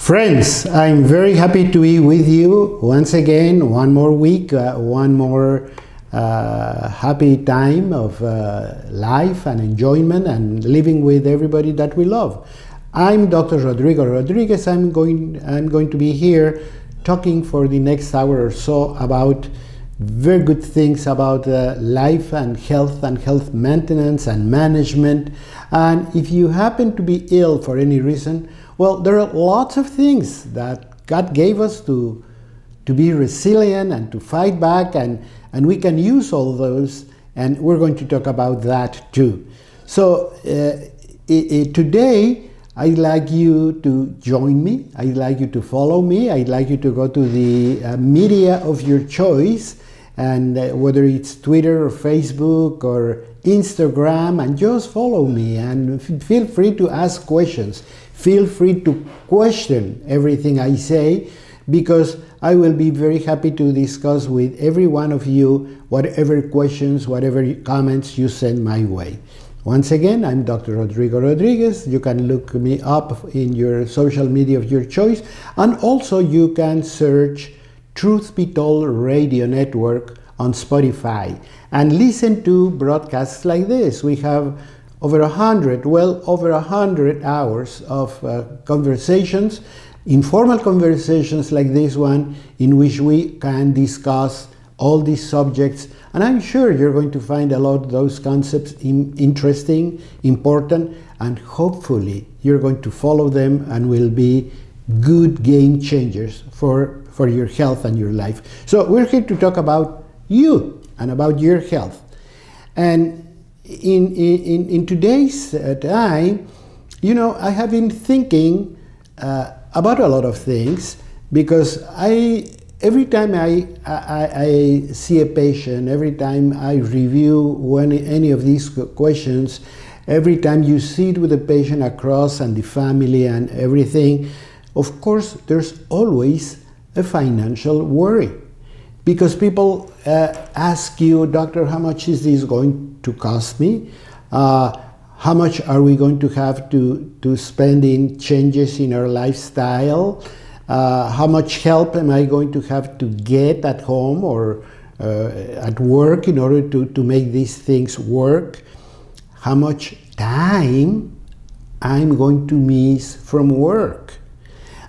Friends, I'm very happy to be with you once again, one more week, one more happy time of life and enjoyment and living with everybody that we love. I'm Dr. Rodrigo Rodriguez. I'm going to be here talking for the next hour or so about very good things about life and health maintenance and management. And if you happen to be ill for any reason, well, there are lots of things that God gave us to be resilient and to fight back, and we can use all those, and we're going to talk about that too. So today, I'd like you to join me, I'd like you to follow me, I'd like you to go to the media of your choice, and whether it's Twitter or Facebook or Instagram, and just follow me and feel free to ask questions. Feel free to question everything I say, because I will be very happy to discuss with every one of you whatever questions, whatever comments you send my way. Once again, I'm Dr. Rodrigo Rodriguez. You can look me up in your social media of your choice, and also you can search Truth Be Told Radio Network on Spotify and listen to broadcasts like this. We have over 100 hours of conversations, informal conversations like this one, in which we can discuss all these subjects. And I'm sure you're going to find a lot of those concepts interesting, important, and hopefully you're going to follow them and will be good game changers for your health and your life. So we're here to talk about you and about your health. And in today's time, I have been thinking about a lot of things, because every time I see a patient, every time I review any of these questions, every time you sit with the patient across and the family and everything, of course, there's always a financial worry. Because people ask you, doctor, how much is this going to cost me? How much are we going to have to spend in changes in our lifestyle? How much help am I going to have to get at home or at work in order to make these things work? How much time I'm going to miss from work?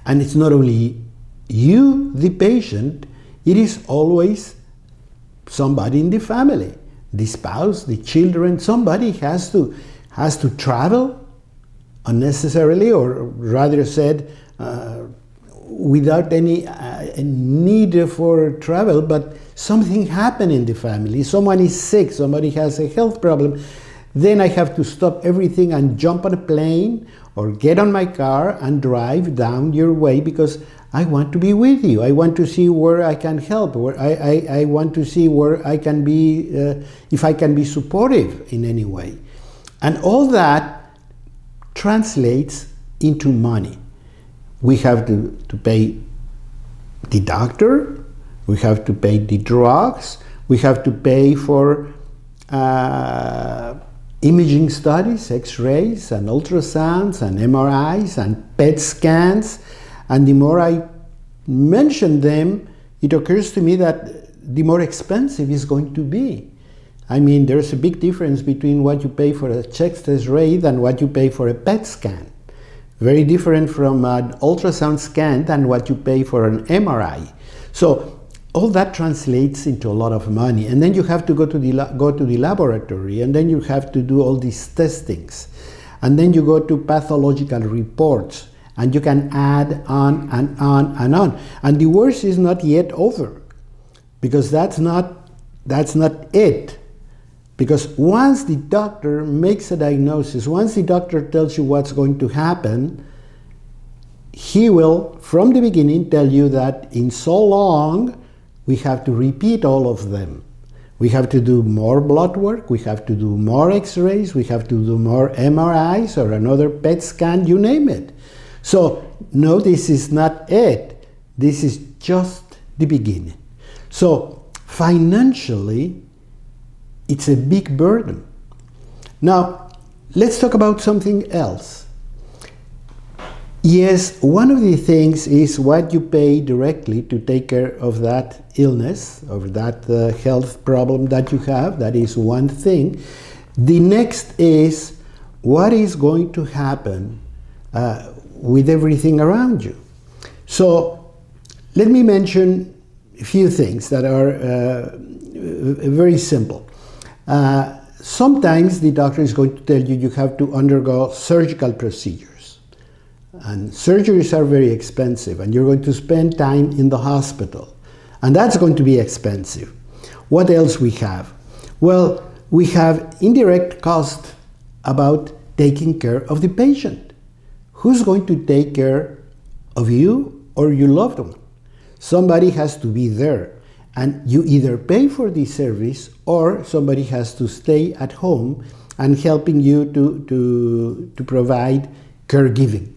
And it's not only you, the patient, it is always somebody in the family, the spouse, the children. Somebody has to travel unnecessarily, or rather said, without any need for travel, but something happened in the family. Someone is sick, somebody has a health problem. Then I have to stop everything and jump on a plane or get on my car and drive down your way, because I want to be with you. I want to see where I can help, where I want to see where I can be, if I can be supportive in any way. And all that translates into money. We have to pay the doctor, we have to pay the drugs, we have to pay for imaging studies, x-rays and ultrasounds and MRIs and PET scans. And the more I mention them, it occurs to me that the more expensive it's going to be. I mean, there's a big difference between what you pay for a chest X-ray than what you pay for a PET scan. Very different from an ultrasound scan than what you pay for an MRI. So all that translates into a lot of money. And then you have to go to the laboratory, and then you have to do all these testings. And then you go to pathological reports. And you can add on and on and on. And the worst is not yet over, because that's not it. Because once the doctor makes a diagnosis, once the doctor tells you what's going to happen, he will, from the beginning, tell you that in so long, we have to repeat all of them. We have to do more blood work, we have to do more x-rays, we have to do more MRIs or another PET scan, you name it. So, no, this is not it. This is just the beginning. So, financially, it's a big burden. Now, let's talk about something else. Yes, one of the things is what you pay directly to take care of that illness, of that health problem that you have. That is one thing. The next is what is going to happen with everything around you. So let me mention a few things that are very simple. Sometimes the doctor is going to tell you you have to undergo surgical procedures. And surgeries are very expensive, and you're going to spend time in the hospital. And that's going to be expensive. What else we have? Well, we have indirect cost about taking care of the patient. Who's going to take care of you or your loved one? Somebody has to be there. And you either pay for the service or somebody has to stay at home and helping you to provide caregiving.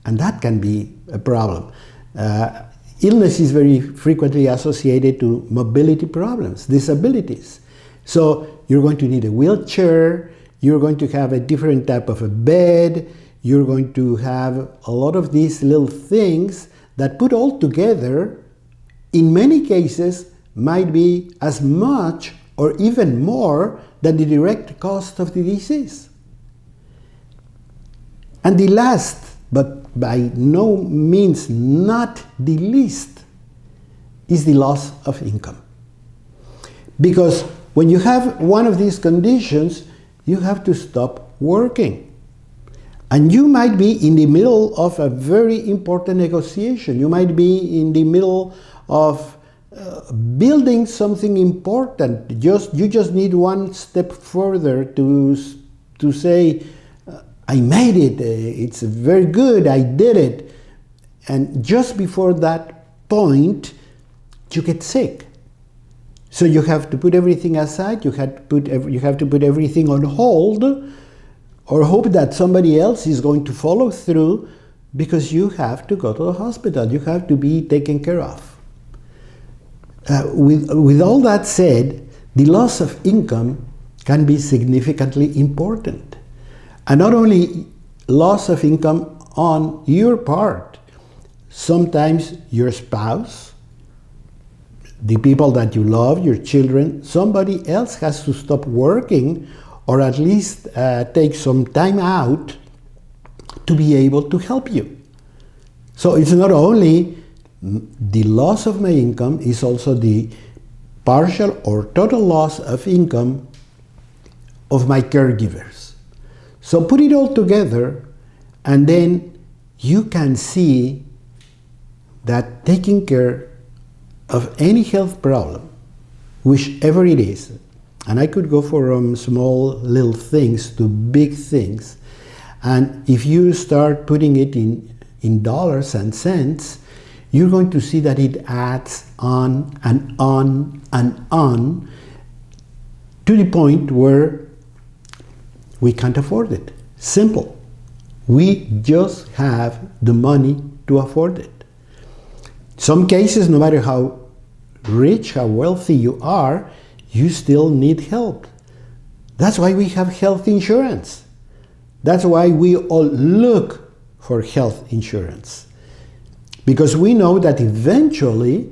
And that can be a problem. Illness is very frequently associated to mobility problems, disabilities. So you're going to need a wheelchair, you're going to have a different type of a bed, you're going to have a lot of these little things that put all together, in many cases, might be as much or even more than the direct cost of the disease. And the last, but by no means not the least, is the loss of income. Because when you have one of these conditions, you have to stop working. And you might be in the middle of a very important negotiation. You might be in the middle of building something important. You just need one step further to say, I made it, it's very good, I did it. And just before that point, you get sick. So you have to put everything aside, you have to put everything on hold, or hope that somebody else is going to follow through, because you have to go to the hospital, you have to be taken care of. With all that said, the loss of income can be significantly important. And not only loss of income on your part, sometimes your spouse, the people that you love, your children, somebody else has to stop working or at least take some time out to be able to help you. So it's not only the loss of my income, is also the partial or total loss of income of my caregivers. So put it all together, and then you can see that taking care of any health problem, whichever it is, and I could go from small little things to big things, and if you start putting it in dollars and cents, you're going to see that it adds on and on and on to the point where we can't afford it. Simple. We just have the money to afford it. Some cases, no matter how rich, how wealthy you are, you still need help. That's why we have health insurance. That's why we all look for health insurance. Because we know that eventually,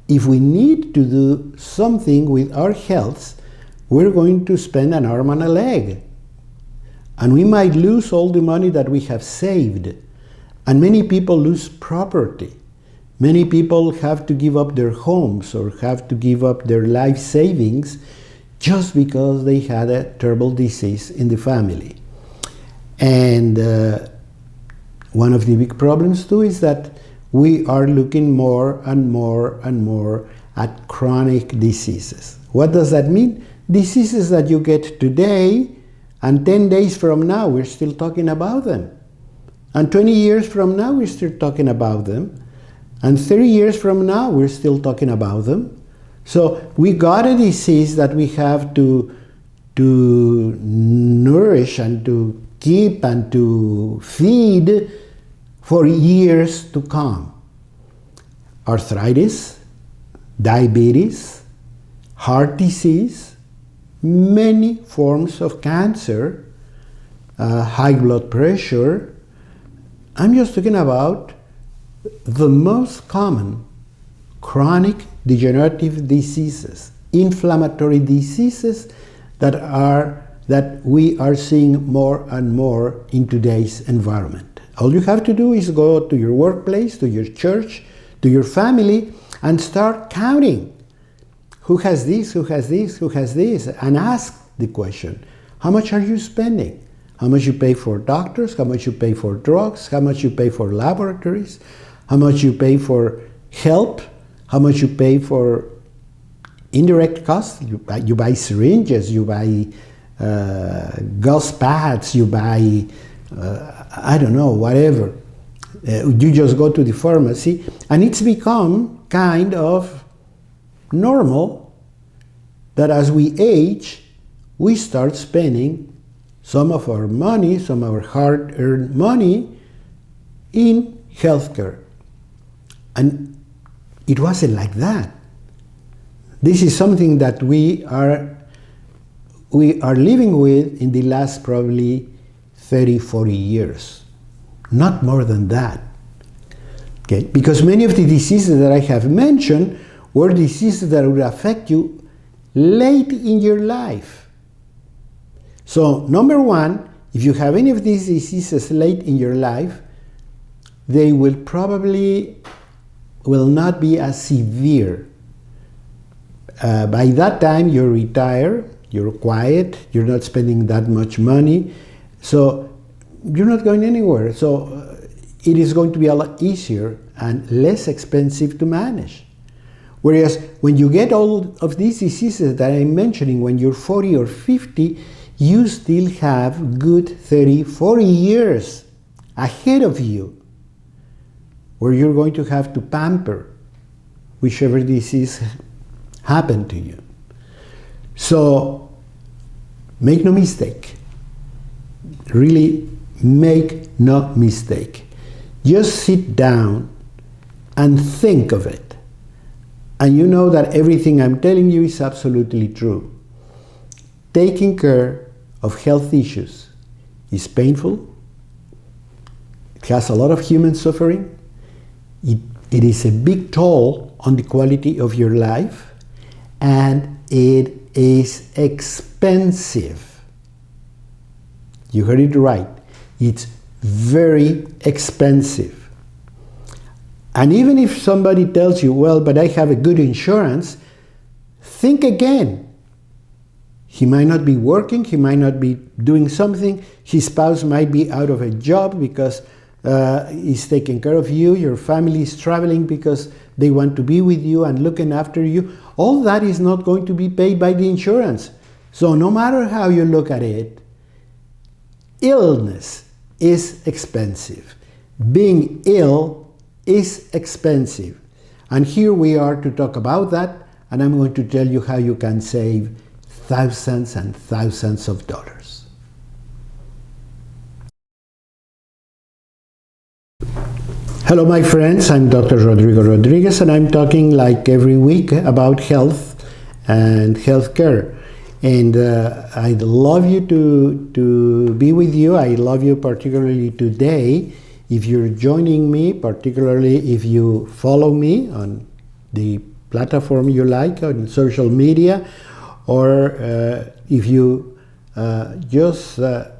if we need to do something with our health, we're going to spend an arm and a leg. And we might lose all the money that we have saved. And many people lose property. Many people have to give up their homes or have to give up their life savings just because they had a terrible disease in the family. And one of the big problems too is that we are looking more and more and more at chronic diseases. What does that mean? Diseases that you get today, and 10 days from now we're still talking about them. And 20 years from now we're still talking about them. And 30 years from now we're still talking about them. So we got a disease that we have to nourish and to keep and to feed for years to come. Arthritis, diabetes, heart disease, many forms of cancer, high blood pressure, I'm just talking about the most common chronic degenerative diseases, inflammatory diseases that we are seeing more and more in today's environment. All you have to do is go to your workplace, to your church, to your family, and start counting. Who has this, who has this, who has this? And ask the question, how much are you spending? How much you pay for doctors, how much you pay for drugs, how much you pay for laboratories, how much you pay for help, how much you pay for indirect costs. You buy syringes, you buy gauze pads, you buy, I don't know, whatever. You just go to the pharmacy, and it's become kind of normal that as we age, we start spending some of our money, some of our hard-earned money in healthcare. And it wasn't like that. This is something that we are living with in the last probably 30, 40 years. Not more than that. Okay? Because many of the diseases that I have mentioned were diseases that would affect you late in your life. So, number one, if you have any of these diseases late in your life, they will not be as severe. By that time, you're retired, you're quiet, you're not spending that much money, so you're not going anywhere. So it is going to be a lot easier and less expensive to manage. Whereas when you get all of these diseases that I'm mentioning, when you're 40 or 50, you still have good 30, 40 years ahead of you where you're going to have to pamper whichever disease happened to you. So make no mistake. Really make no mistake. Just sit down and think of it. And you know that everything I'm telling you is absolutely true. Taking care of health issues is painful. It has a lot of human suffering. It is a big toll on the quality of your life, and it is expensive. You heard it right. It's very expensive. And even if somebody tells you, well, but I have a good insurance, think again. He might not be working, he might not be doing something, his spouse might be out of a job because he's taking care of you, your family is traveling because they want to be with you and looking after you. All that is not going to be paid by the insurance. So no matter how you look at it, illness is expensive. Being ill is expensive. And here we are to talk about that, and I'm going to tell you how you can save thousands and thousands of dollars. Hello my friends, I'm Dr. Rodrigo Rodriguez, and I'm talking like every week about health and healthcare. And I'd love you to be with you. I love you particularly today. If you're joining me, particularly if you follow me on the platform you like, on social media, or if you just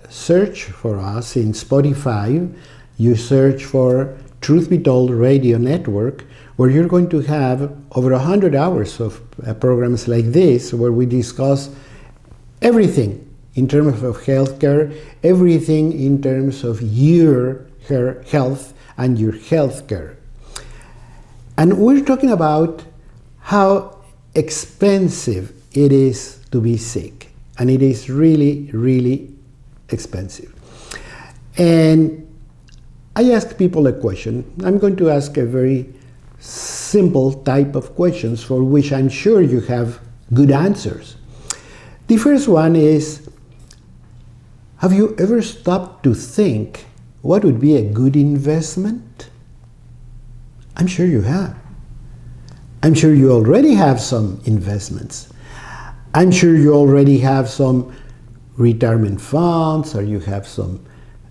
search for us in Spotify, you search for Truth Be Told Radio Network, where you're going to have over 100 hours of programs like this, where we discuss everything in terms of healthcare, everything in terms of your health and your healthcare. And we're talking about how expensive it is to be sick. And it is really, really expensive. And I ask people a question. I'm going to ask a very simple type of questions for which I'm sure you have good answers. The first one is, have you ever stopped to think what would be a good investment? I'm sure you have. I'm sure you already have some investments. I'm sure you already have some retirement funds, or you have some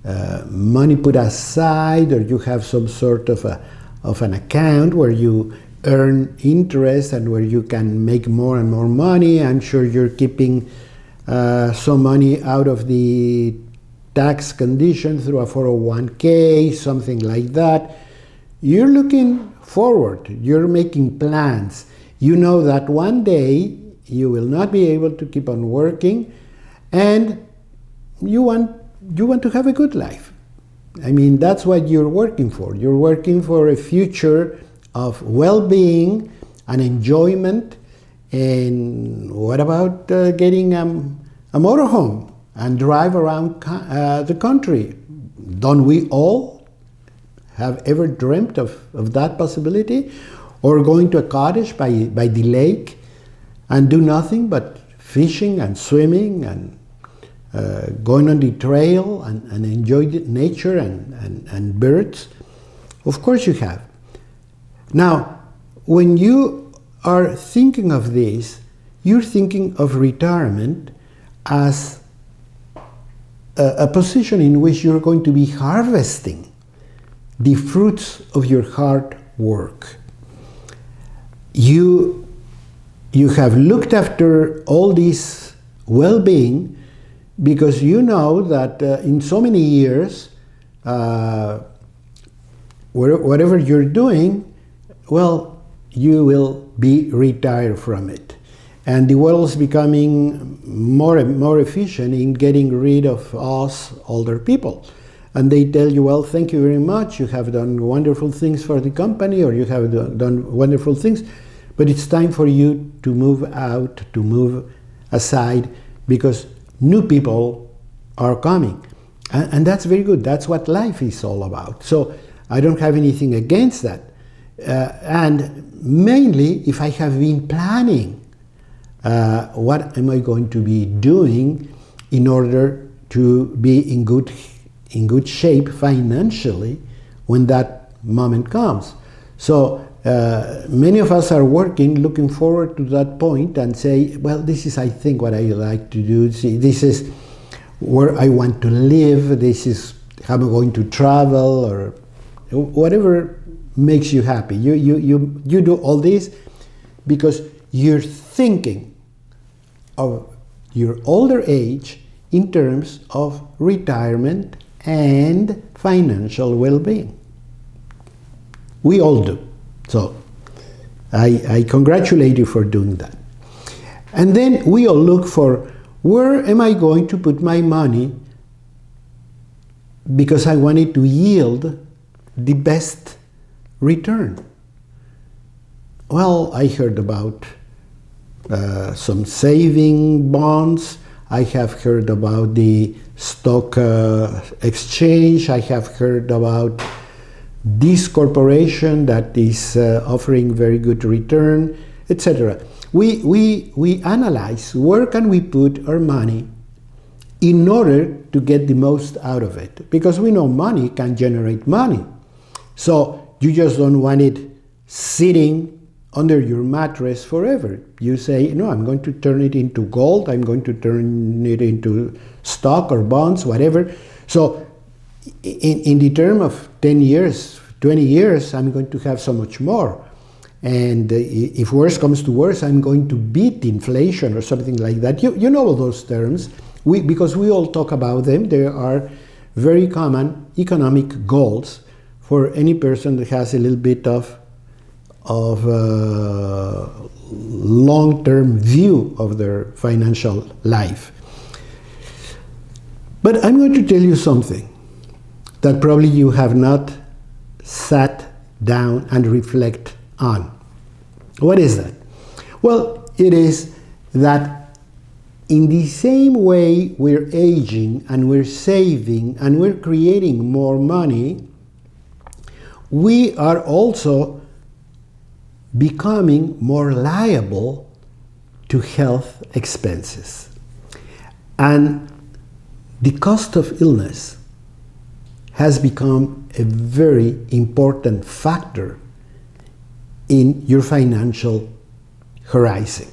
money put aside, or you have some sort of an account where you earn interest and where you can make more and more money. I'm sure you're keeping some money out of the tax condition through a 401k, something like that. You're looking forward, you're making plans. You know that one day you will not be able to keep on working, and you want to have a good life. I mean, that's what you're working for. You're working for a future of well-being and enjoyment. And what about getting a motorhome and drive around the country? Don't we all have ever dreamt of that possibility? Or going to a cottage by the lake and do nothing but fishing and swimming and going on the trail and enjoy the nature and birds? Of course you have. Now, when you are thinking of this, you're thinking of retirement as a position in which you're going to be harvesting the fruits of your hard work. You have looked after all this well-being because you know that in so many years, whatever you're doing, well, you will be retired from it. And the world's becoming more and more efficient in getting rid of us older people. And they tell you, well, thank you very much, you have done wonderful things for the company, or you have done wonderful things, but it's time for you to move out, to move aside, because new people are coming. And that's very good. That's what life is all about. So I don't have anything against that. And mainly, if I have been planning, what am I going to be doing in order to be in good shape financially when that moment comes? So many of us are looking forward to that point and say, well, this is, I think, what I like to do. See, this is where I want to live. This is how I'm going to travel, or whatever makes you happy. You do all this because you're thinking of your older age in terms of retirement and financial well-being. We all do. So I congratulate you for doing that. And then we all look for, where am I going to put my money because I want it to yield the best return? Well, I heard about some saving bonds. I have heard about the stock exchange. I have heard about this corporation that is offering very good return, etc. We analyze where can we put our money in order to get the most out of it, because we know money can generate money. So you just don't want it sitting under your mattress forever. You say, no, I'm going to turn it into gold, I'm going to turn it into stock or bonds, whatever. So in the term of 10 years, 20 years, I'm going to have so much more. And if worse comes to worse, I'm going to beat inflation or something like that. You know all those terms, because we all talk about them. There are very common economic goals for any person that has a little bit of long-term view of their financial life. But I'm going to tell you something that probably you have not sat down and reflect on. What is that? Well, it is that in the same way we're aging and we're saving and we're creating more money, we are also becoming more liable to health expenses. And the cost of illness has become a very important factor in your financial horizon.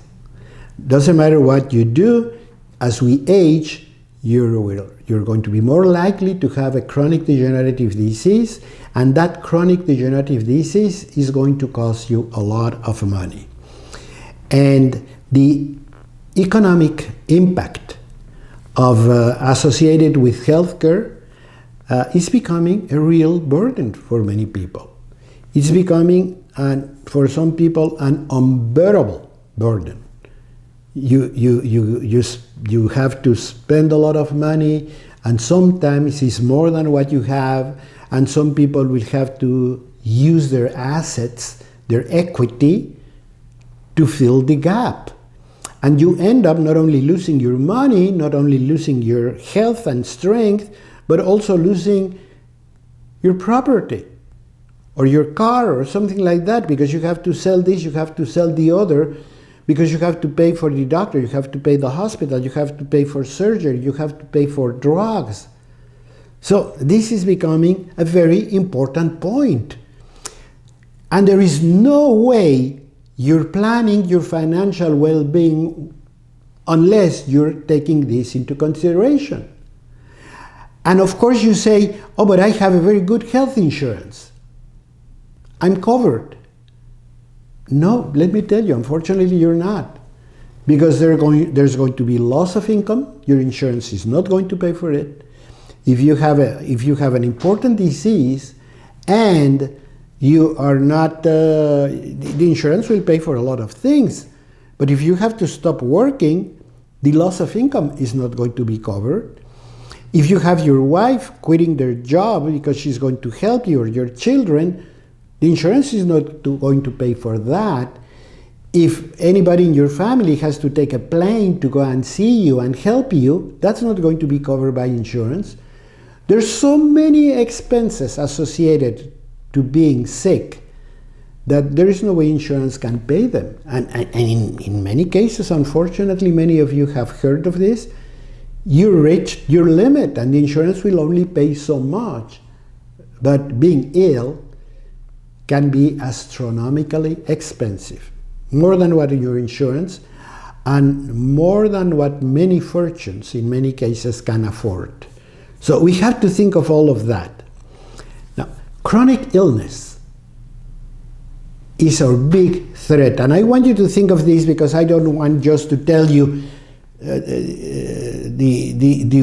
Doesn't matter what you do, as we age, you're going to be more likely to have a chronic degenerative disease, and that chronic degenerative disease is going to cost you a lot of money. And the economic impact of associated with healthcare is becoming a real burden for many people. It's becoming, for some people, an unbearable burden. You have to spend a lot of money, and sometimes it's more than what you have, and some people will have to use their assets, their equity, to fill the gap. And you end up not only losing your money, not only losing your health and strength, but also losing your property or your car or something like that, because you have to sell this, you have to sell the other, because you have to pay for the doctor, you have to pay the hospital, you have to pay for surgery, you have to pay for drugs. So this is becoming a very important point. And there is no way you're planning your financial well-being unless you're taking this into consideration. And of course you say, oh, but I have a very good health insurance. I'm covered. No, let me tell you, unfortunately you're not. Because there's going to be loss of income, your insurance is not going to pay for it. If you have an important disease and you are not, the insurance will pay for a lot of things. But if you have to stop working, the loss of income is not going to be covered. If you have your wife quitting their job because she's going to help you, or your children, the insurance is not going to pay for that. If anybody in your family has to take a plane to go and see you and help you, that's not going to be covered by insurance. There's so many expenses associated to being sick that there is no way insurance can pay them. And in many cases, unfortunately, many of you have heard of this, you reach your limit and the insurance will only pay so much. But being ill can be astronomically expensive, more than what your insurance, and more than what many fortunes in many cases can afford. So we have to think of all of that. Now, chronic illness is our big threat, and I want you to think of this because I don't want just to tell you the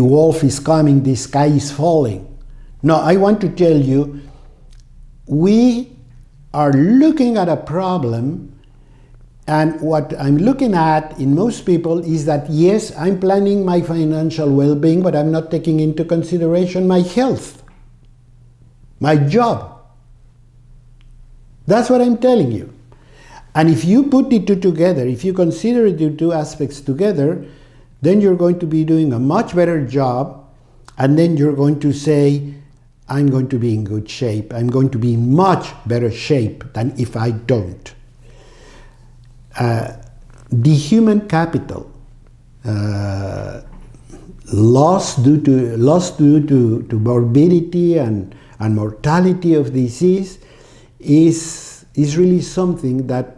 wolf is coming, the sky is falling. No, I want to tell you we are looking at a problem, and what I'm looking at in most people is that, yes, I'm planning my financial well-being, but I'm not taking into consideration my health, my job. That's what I'm telling you. And if you put the two together, if you consider the two aspects together, then you're going to be doing a much better job, and then you're going to say, I'm going to be in good shape. I'm going to be in much better shape than if I don't. The human capital loss due to morbidity and mortality of disease is really something that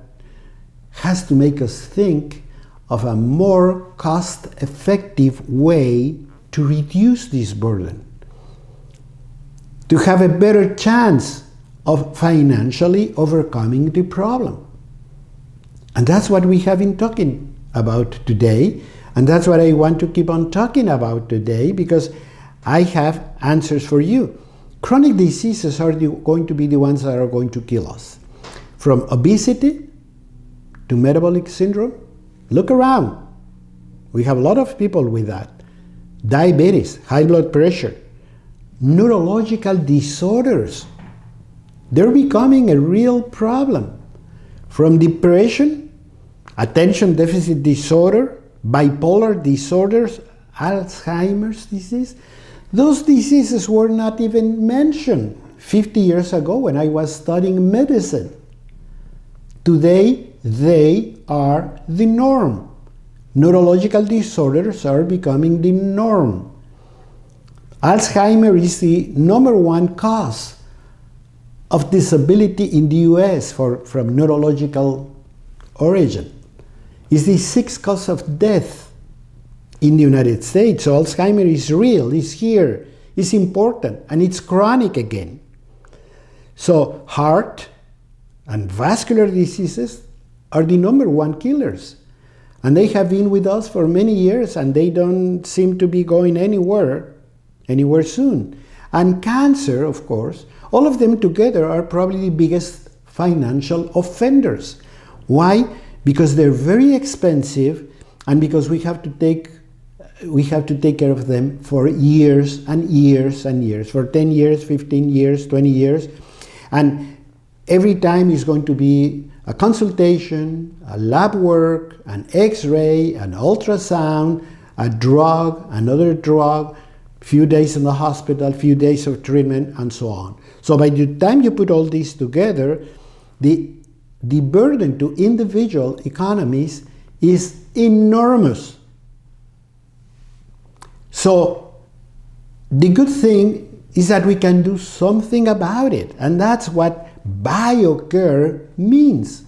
has to make us think of a more cost-effective way to reduce this burden, to have a better chance of financially overcoming the problem. And that's what we have been talking about today, and that's what I want to keep on talking about today, because I have answers for you. Chronic diseases are going to be the ones that are going to kill us. From obesity to metabolic syndrome, look around. We have a lot of people with that. Diabetes, high blood pressure, neurological disorders. They're becoming a real problem. From depression, attention deficit disorder, bipolar disorders, Alzheimer's disease. Those diseases were not even mentioned 50 years ago when I was studying medicine. Today, they are the norm. Neurological disorders are becoming the norm. Alzheimer's is the #1 cause of disability in the US from neurological origin. It's the 6th cause of death in the United States. So Alzheimer's is real, it's here, it's important, and it's chronic again. So heart and vascular diseases are the number one killers. And they have been with us for many years, and they don't seem to be going anywhere soon. And cancer, of course, all of them together are probably the biggest financial offenders. Why? Because they're very expensive, and because we have to take care of them for years and years and years, for 10 years, 15 years, 20 years. And every time is going to be a consultation, a lab work, an X-ray, an ultrasound, a drug, another drug, few days in the hospital, few days of treatment, and so on. So by the time you put all these together, the burden to individual economies is enormous. So the good thing is that we can do something about it, and that's what BioCare means.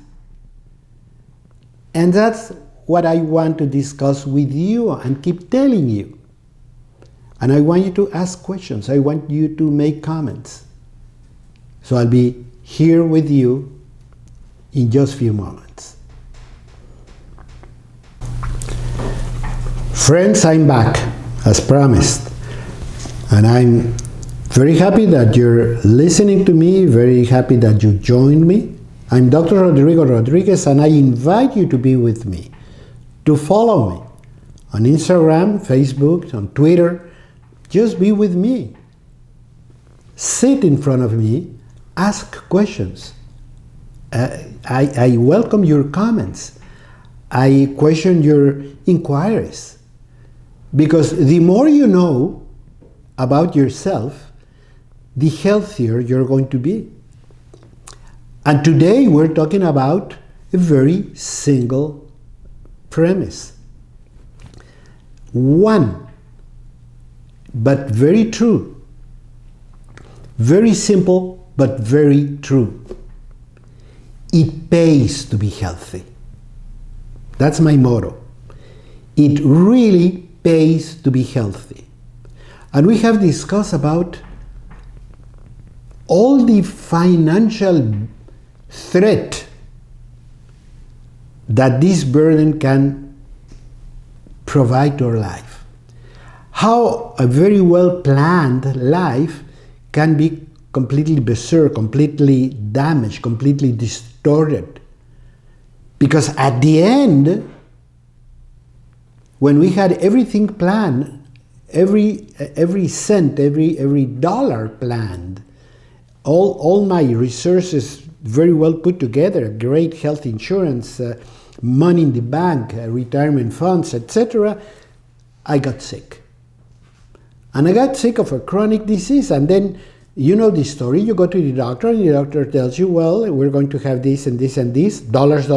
And that's what I want to discuss with you and keep telling you. And I want you to ask questions. I want you to make comments. So I'll be here with you in just a few moments. Friends, I'm back, as promised. And I'm very happy that you're listening to me, very happy that you joined me. I'm Dr. Rodrigo Rodriguez, and I invite you to be with me, to follow me on Instagram, Facebook, on Twitter. Just be with me. Sit in front of me, ask questions. I welcome your comments. I question your inquiries. Because the more you know about yourself, the healthier you're going to be. And today we're talking about a very single premise. One, but very true. Very simple, but very true. It pays to be healthy. That's my motto. It really pays to be healthy. And we have discussed about all the financial threat that this burden can provide to our life. How a very well planned life can be completely berserk, completely damaged, completely distorted. Because at the end, when we had everything planned, every cent, every dollar planned, all my resources very well put together, great health insurance, money in the bank, retirement funds, etc., I got sick. And I got sick of a chronic disease. And then, you know the story, you go to the doctor and the doctor tells you, well, we're going to have this and this and this, dollars.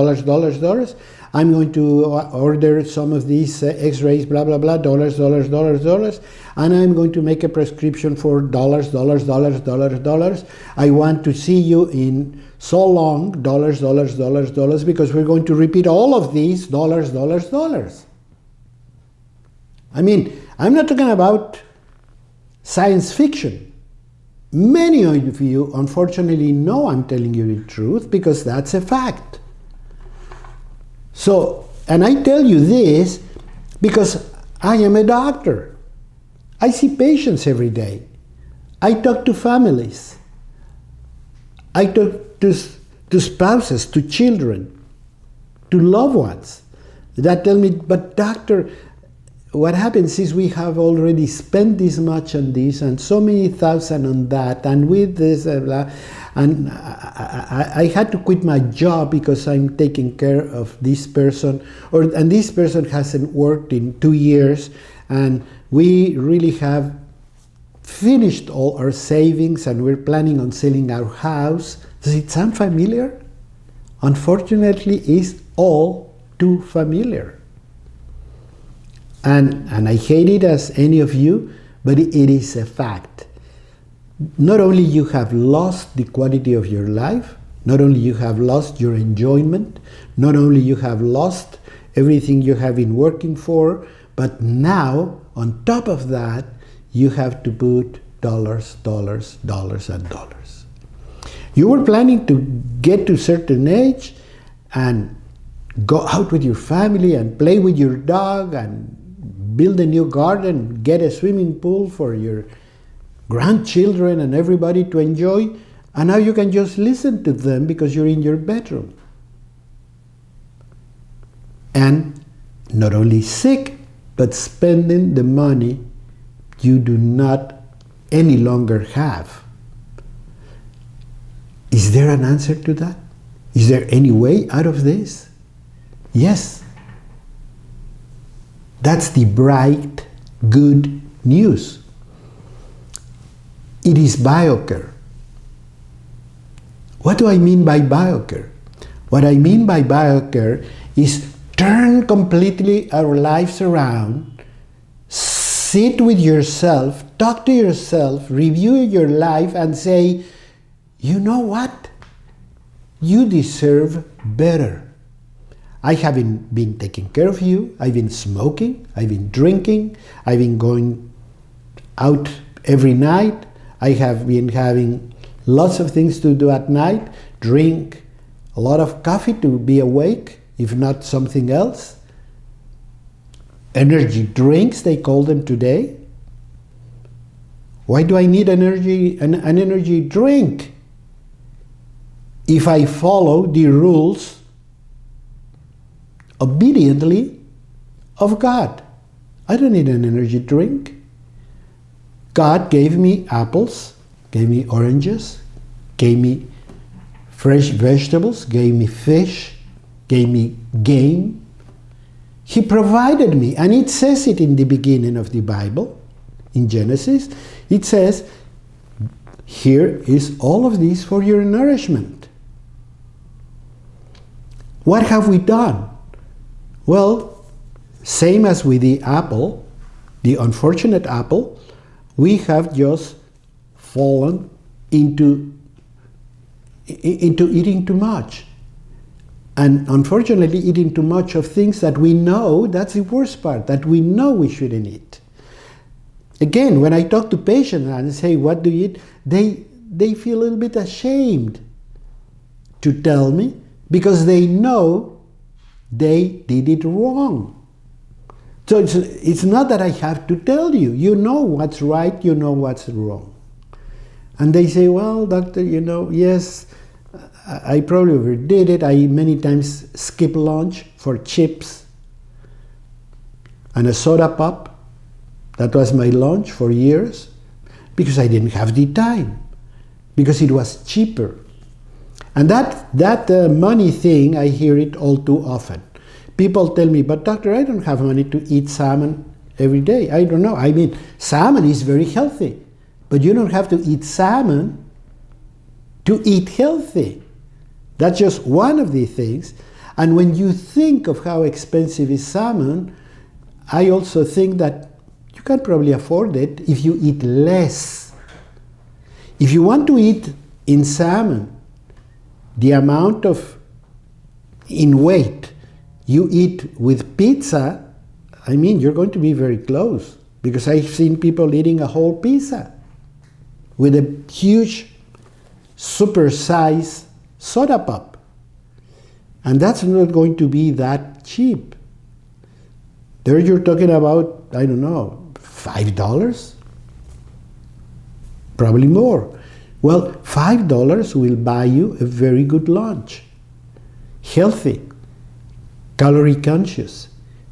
I'm going to order some of these X-rays, blah, blah, blah, dollars. And I'm going to make a prescription for dollars. I want to see you in so long, dollars, because we're going to repeat all of these, dollars. I mean, I'm not talking about science fiction. Many of you, unfortunately, know I'm telling you the truth because that's a fact. So, and I tell you this because I am a doctor. I see patients every day. I talk to families. I talk to spouses, to children, to loved ones that tell me, but doctor, what happens is we have already spent this much on this and so many thousand on that and with this blah, and I had to quit my job because I'm taking care of this person, and this person hasn't worked in 2 years, and we really have finished all our savings and we're planning on selling our house. Does it sound familiar? Unfortunately, it's all too familiar. And I hate it as any of you, but it is a fact. Not only you have lost the quality of your life, not only you have lost your enjoyment, not only you have lost everything you have been working for, But now, on top of that, you have to put dollars, dollars, dollars, and dollars. You were planning to get to a certain age and go out with your family and play with your dog and build a new garden, get a swimming pool for your grandchildren and everybody to enjoy, and now you can just listen to them because you're in your bedroom. And not only sick, but spending the money you do not any longer have. Is there an answer to that? Is there any way out of this? Yes. That's the bright, good news. It is BioCare. What do I mean by BioCare? What I mean by BioCare is turn completely our lives around, sit with yourself, talk to yourself, review your life and say, you know what? You deserve better. I haven't been taking care of you. I've been smoking. I've been drinking. I've been going out every night. I have been having lots of things to do at night. Drink a lot of coffee to be awake, if not something else. Energy drinks, they call them today. Why do I need an energy drink? If I follow the rules obediently of God. I don't need an energy drink. God gave me apples, gave me oranges, gave me fresh vegetables, gave me fish, gave me game. He provided me, and it says it in the beginning of the Bible, in Genesis. It says, here is all of this for your nourishment. What have we done? Well, same as with the apple, the unfortunate apple, we have just fallen into eating too much. And unfortunately, eating too much of things that we know, that's the worst part, that we know we shouldn't eat. Again, when I talk to patients and say, what do you eat? They feel a little bit ashamed to tell me because they know they did it wrong. So it's not that I have to tell you. You know what's right, you know what's wrong. And they say, well, doctor, yes, I probably overdid it. I many times skip lunch for chips and a soda pop. That was my lunch for years because I didn't have the time, because it was cheaper. And that money thing, I hear it all too often. People tell me, but doctor, I don't have money to eat salmon every day. I don't know. I mean, salmon is very healthy, but you don't have to eat salmon to eat healthy. That's just one of the things. And when you think of how expensive is salmon, I also think that you can probably afford it if you eat less. If you want to eat in salmon the amount of in weight you eat with pizza, I mean, you're going to be very close, because I've seen people eating a whole pizza with a huge super-sized soda pop. And that's not going to be that cheap. There you're talking about, I don't know, $5? Probably more. Well, $5 will buy you a very good lunch. Healthy, calorie conscious,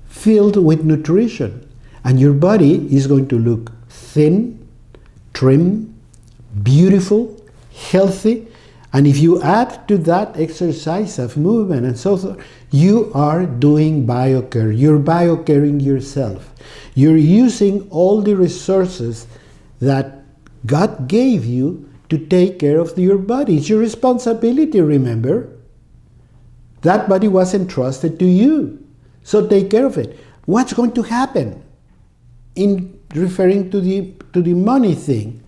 filled with nutrition. And your body is going to look thin, trim, beautiful, healthy. And if you add to that exercise of movement and so forth, you are doing BioCare. You're BioCaring yourself. You're using all the resources that God gave you to take care of your body. It's your responsibility, remember? That body was entrusted to you. So take care of it. What's going to happen in referring to the money thing?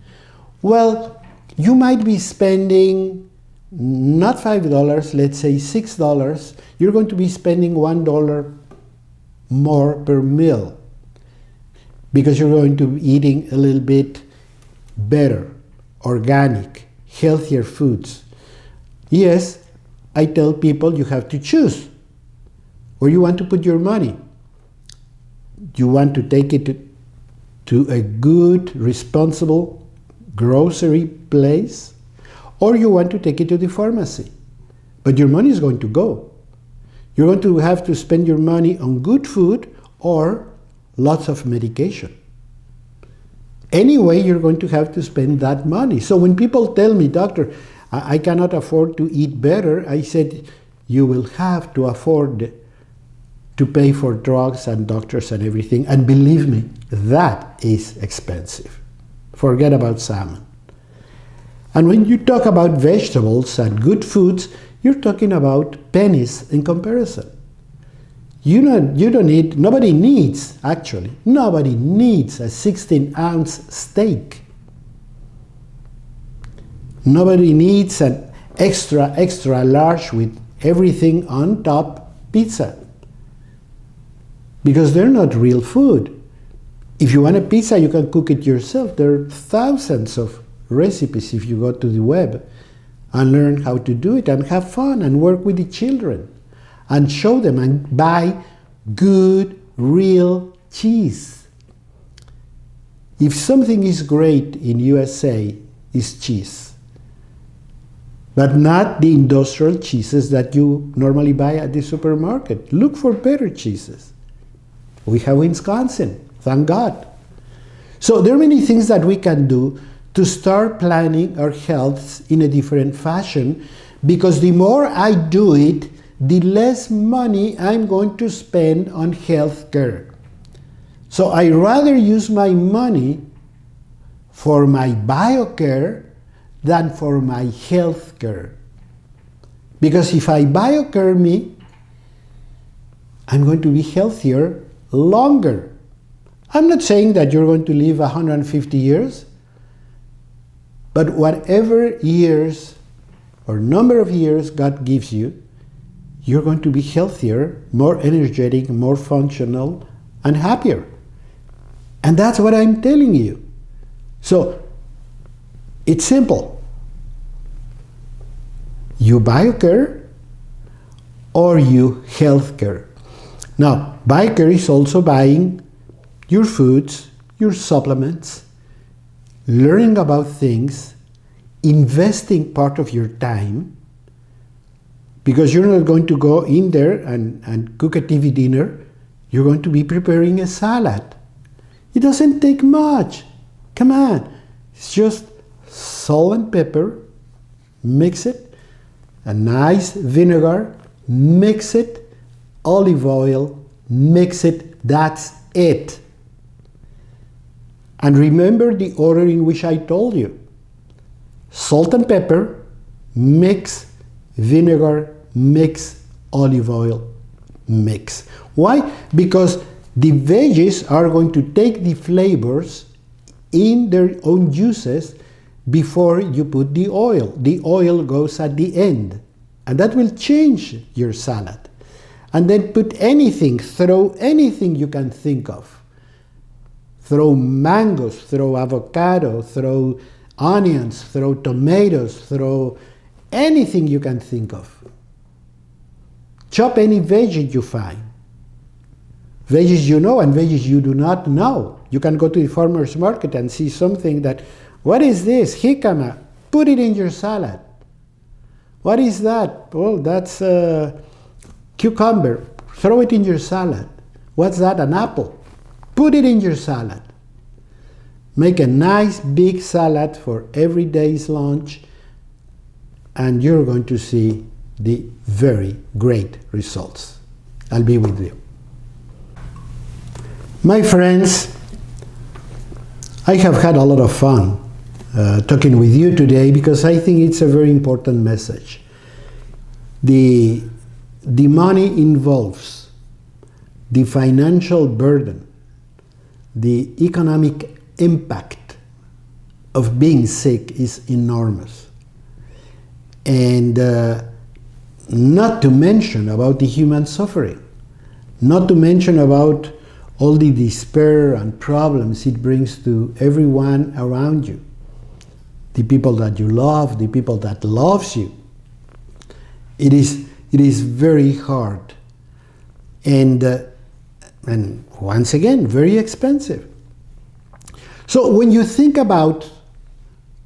Well, you might be spending not $5, let's say $6. You're going to be spending $1 more per meal. because you're going to be eating a little bit better, organic, healthier foods. Yes, I tell people you have to choose where you want to put your money. You want to take it to a good, responsible grocery place, or you want to take it to the pharmacy. But your money is going to go. You're going to have to spend your money on good food or lots of medication. Anyway, you're going to have to spend that money. So when people tell me, doctor, I cannot afford to eat better, I said, you will have to afford to pay for drugs and doctors and everything. And believe me, that is expensive. Forget about salmon. And when you talk about vegetables and good foods, you're talking about pennies in comparison. Nobody needs a 16-ounce steak. Nobody needs an extra large with everything on top pizza. Because they're not real food. If you want a pizza, you can cook it yourself. There are thousands of recipes if you go to the web and learn how to do it and have fun and work with the children and show them and buy good, real cheese. If something is great in USA, it's cheese. But not the industrial cheeses that you normally buy at the supermarket. Look for better cheeses. We have Wisconsin, thank God. So there are many things that we can do to start planning our health in a different fashion, because the more I do it, the less money I'm going to spend on health care. So I rather use my money for my BioCare than for my health care. Because if I BioCare me, I'm going to be healthier longer. I'm not saying that you're going to live 150 years, but whatever years or number of years God gives you, you're going to be healthier, more energetic, more functional, and happier. And that's what I'm telling you. So it's simple. You BioCare or you healthcare. Now, BioCare is also buying your foods, your supplements, learning about things, investing part of your time, because you're not going to go in there and cook a TV dinner. You're going to be preparing a salad. It doesn't take much. Come on. It's just salt and pepper, mix it, a nice vinegar, mix it, olive oil, mix it, that's it. And remember the order in which I told you. Salt and pepper, mix, vinegar, mix, olive oil, mix. Why? Because the veggies are going to take the flavors in their own juices before you put the oil. The oil goes at the end, and that will change your salad. And then put anything, throw anything you can think of. Throw mangoes, throw avocado, throw onions, throw tomatoes, throw anything you can think of. Chop any veggie you find. Veggies you know and veggies you do not know. You can go to the farmer's market and see something that, what is this? Jicama. Put it in your salad. What is that? Well, that's cucumber. Throw it in your salad. What's that? An apple. Put it in your salad. Make a nice big salad for every day's lunch, and you're going to see the very great results. I'll be with you. My friends, I have had a lot of fun talking with you today, because I think it's a very important message. The money involves the financial burden, the economic impact of being sick is enormous. And not to mention about the human suffering, not to mention about all the despair and problems it brings to everyone around you. The people that you love, the people that loves you. It is very hard. And once again, very expensive. So when you think about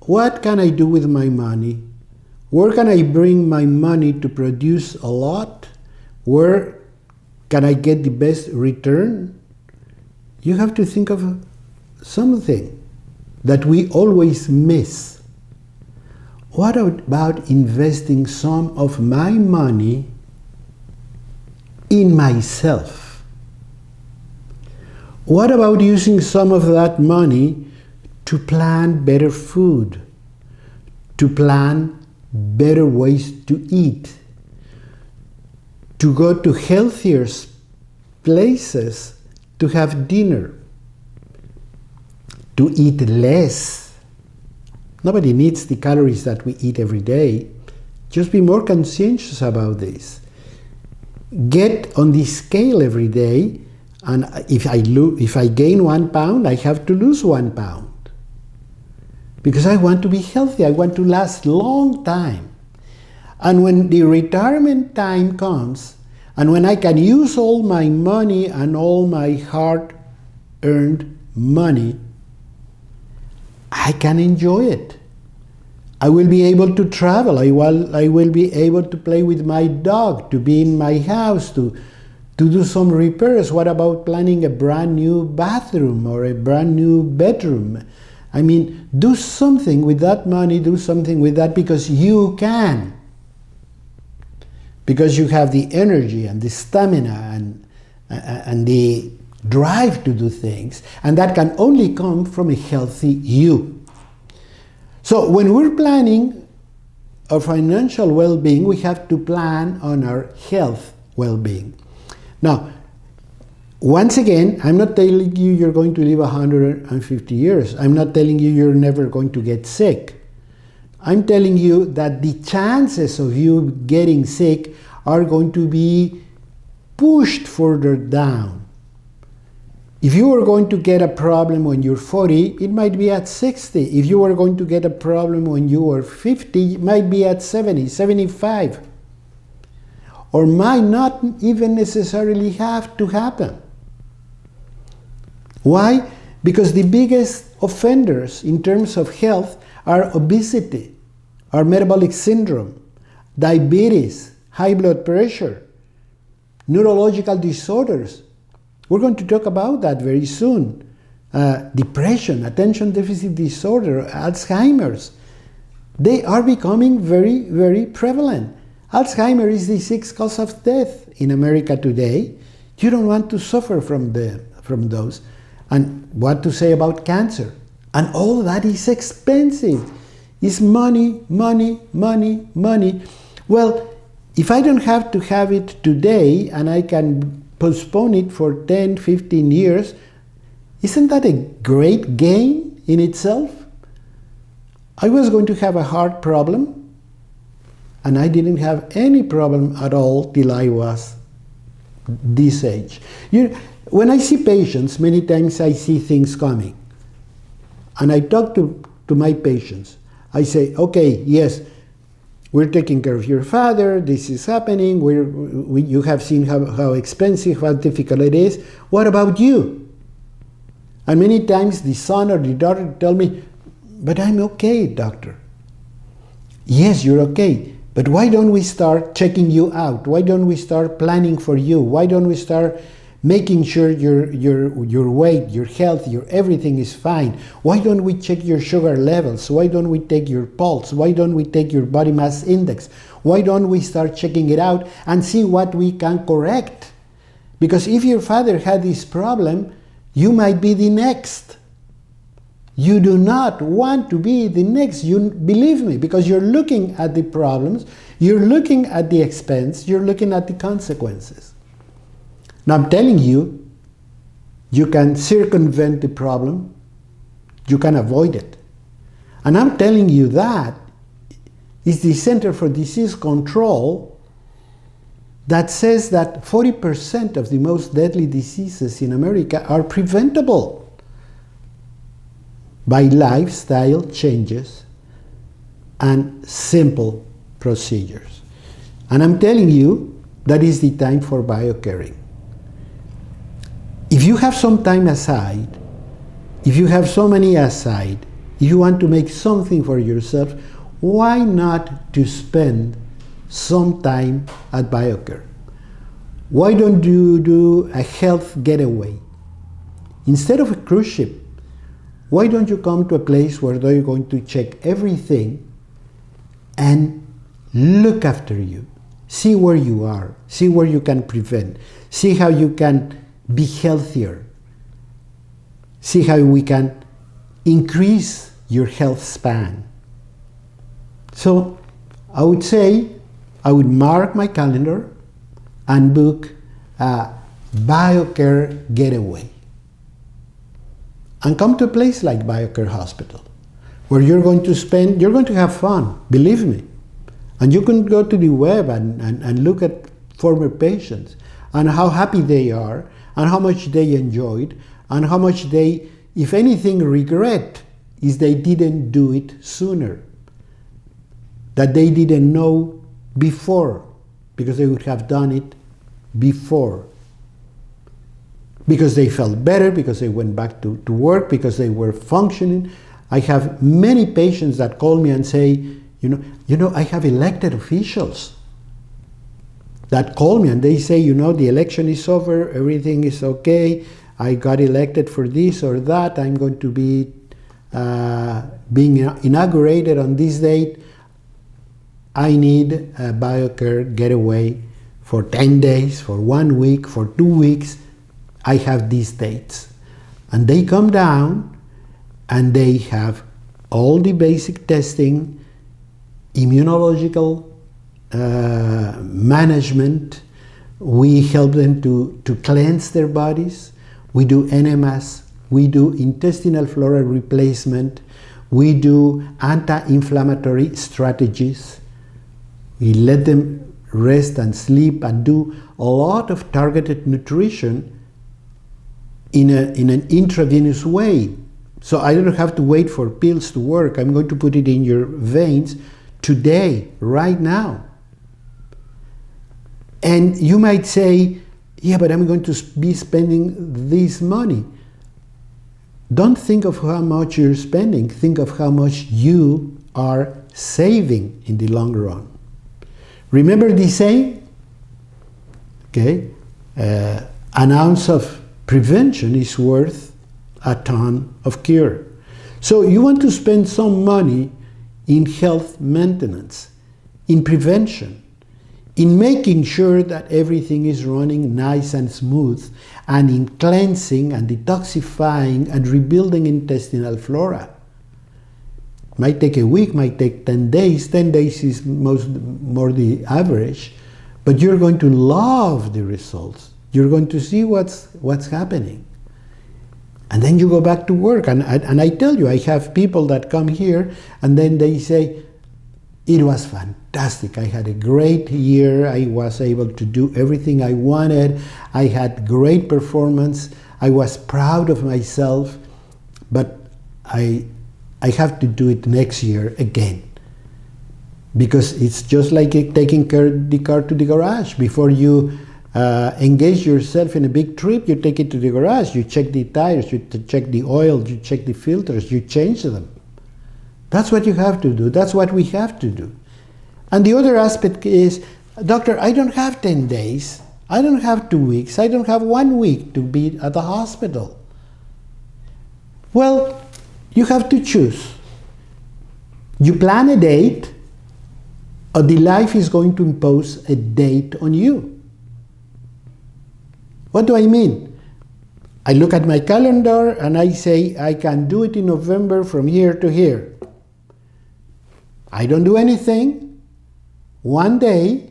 what can I do with my money, where can I bring my money to produce a lot, where can I get the best return, you have to think of something that we always miss. What about investing some of my money in myself? What about using some of that money to plan better food, to plan better ways to eat, to go to healthier places to have dinner, to eat less? Nobody needs the calories that we eat every day. Just be more conscientious about this. Get on the scale every day, and if I gain 1 pound, I have to lose 1 pound. Because I want to be healthy, I want to last long time. And when the retirement time comes, and when I can use all my money and all my hard-earned money, I can enjoy it. I will be able to travel. I will be able to play with my dog, to be in my house, to do some repairs. What about planning a brand new bathroom or a brand new bedroom? I mean, do something with that money, do something with that, because you can. Because you have the energy and the stamina and the drive to do things, and that can only come from a healthy you. So when we're planning our financial well-being, we have to plan on our health well-being. Now, once again, I'm not telling you you're going to live 150 years. I'm not telling you you're never going to get sick. I'm telling you that the chances of you getting sick are going to be pushed further down. If you are going to get a problem when you're 40, it might be at 60. If you are going to get a problem when you are 50, it might be at 70, 75. Or might not even necessarily have to happen. Why? Because the biggest offenders in terms of health are obesity, are metabolic syndrome, diabetes, high blood pressure, neurological disorders. We're going to talk about that very soon. Depression, attention deficit disorder, Alzheimer's. They are becoming very, very prevalent. Alzheimer's is the 6th cause of death in America today. You don't want to suffer from those. And what to say about cancer? And all that is expensive. It's money, money, money, money. Well, if I don't have to have it today and I can postpone it for 10, 15 years, isn't that a great gain in itself? I was going to have a heart problem, and I didn't have any problem at all till I was this age. When I see patients, many times I see things coming. And I talk to my patients. I say, okay, yes, we're taking care of your father, this is happening, you have seen how expensive, how difficult it is. What about you? And many times the son or the daughter tell me, but I'm okay, doctor. Yes, you're okay, but why don't we start checking you out? Why don't we start planning for you? Why don't we start making sure your weight, your health, your everything is fine? Why don't we check your sugar levels? Why don't we take your pulse? Why don't we take your body mass index? Why don't we start checking it out and see what we can correct? Because if your father had this problem, you might be the next. You do not want to be the next, believe me, because you're looking at the problems, you're looking at the expense, you're looking at the consequences. Now I'm telling you, you can circumvent the problem, you can avoid it. And I'm telling you that is the Center for Disease Control that says that 40% of the most deadly diseases in America are preventable by lifestyle changes and simple procedures. And I'm telling you, that is the time for biocaring. If you have some time aside, if you have so many aside, if you want to make something for yourself, why not to spend some time at BioCare? Why don't you do a health getaway? Instead of a cruise ship, why don't you come to a place where they're going to check everything and look after you? See where you are, see where you can prevent, see how you can be healthier, see how we can increase your health span. So I would say I would mark my calendar and book a BioCare getaway. And come to a place like BioCare Hospital, where you're going to have fun, believe me. And you can go to the web and look at former patients and how happy they are and how much they enjoyed and how much they, if anything, regret is they didn't do it sooner, that they didn't know before, because they would have done it before. Because they felt better, because they went back to work, because they were functioning. I have many patients that call me and say, you know, I have elected officials that call me and they say, the election is over, everything is okay, I got elected for this or that, I'm going to be being inaugurated on this date. I need a BioCare getaway for 10 days, for 1 week, for 2 weeks. I have these dates. And they come down and they have all the basic testing, immunological management. We help them to cleanse their bodies. We do enemas. We do intestinal flora replacement. We do anti-inflammatory strategies. We let them rest and sleep and do a lot of targeted nutrition in an intravenous way. So I don't have to wait for pills to work. I'm going to put it in your veins today, right now. And you might say, yeah, but I'm going to be spending this money. Don't think of how much you're spending. Think of how much you are saving in the long run. Remember the saying? Okay, an ounce of prevention is worth a ton of cure. So you want to spend some money in health maintenance, in prevention, in making sure that everything is running nice and smooth, and in cleansing and detoxifying and rebuilding intestinal flora. Might take a week, might take 10 days. 10 days is more the average, but you're going to love the results. You're going to see what's happening. And then you go back to work. And I tell you, I have people that come here and then they say, it was fantastic. I had a great year. I was able to do everything I wanted. I had great performance. I was proud of myself, but I have to do it next year again. Because it's just like taking the car to the garage. Before you engage yourself in a big trip, you take it to the garage, you check the tires, you check the oil, you check the filters, you change them. That's what you have to do. That's what we have to do. And the other aspect is, doctor, I don't have 10 days. I don't have 2 weeks. I don't have 1 week to be at the hospital. Well, you have to choose. You plan a date, or the life is going to impose a date on you. What do I mean? I look at my calendar and I say I can do it in November from here to here. I don't do anything. One day,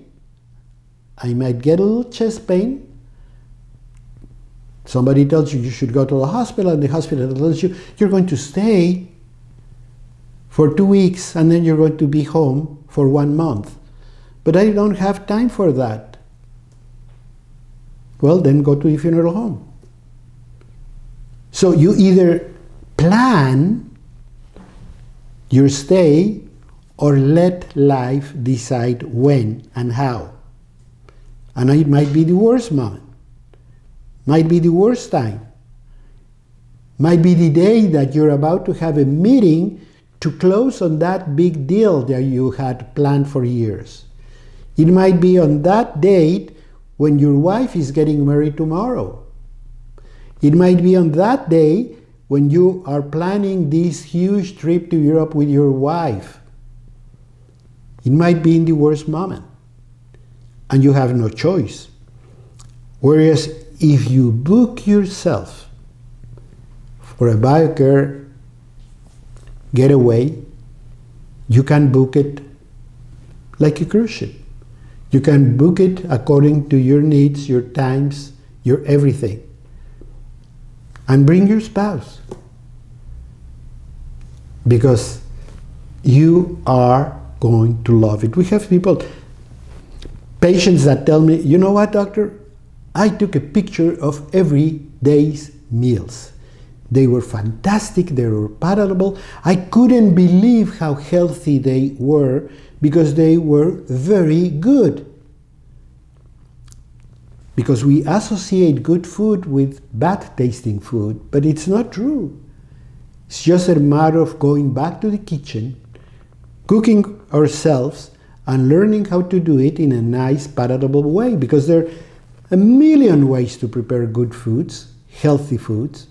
I might get a little chest pain. Somebody tells you should go to the hospital, and the hospital tells you you're going to stay for 2 weeks and then you're going to be home for 1 month. But I don't have time for that. well, then go to the funeral home. So you either plan your stay or let life decide when and how. And it might be the worst moment, might be the worst time, might be the day that you're about to have a meeting to close on that big deal that you had planned for years. It might be on that date when your wife is getting married tomorrow. It might be on that day when you are planning this huge trip to Europe with your wife. It might be in the worst moment, and you have no choice. Whereas if you book yourself for a BioCare getaway, you can book it like a cruise ship. You can book it according to your needs, your times, your everything. And bring your spouse. Because you are going to love it. We have patients that tell me, you know what, doctor? I took a picture of every day's meals. They were fantastic, they were palatable. I couldn't believe how healthy they were because they were very good. Because we associate good food with bad tasting food, but it's not true. It's just a matter of going back to the kitchen, cooking ourselves, and learning how to do it in a nice, palatable way, because there are a million ways to prepare good foods, healthy foods.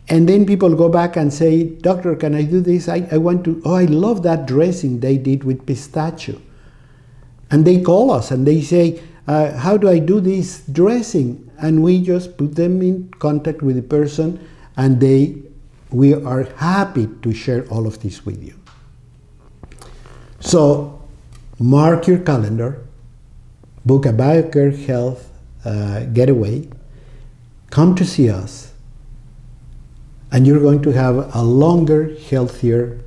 And then people go back and say, doctor, can I do this? I love that dressing they did with pistachio. And they call us and they say, how do I do this dressing? And we just put them in contact with the person, and we are happy to share all of this with you. So mark your calendar, book a BioCare Health getaway, come to see us, and you're going to have a longer, healthier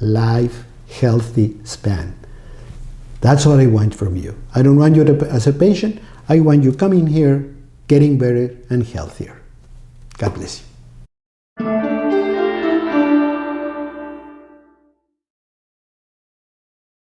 life, healthy span. That's what I want from you. I don't want you as a patient. I want you coming here, getting better and healthier. God bless you.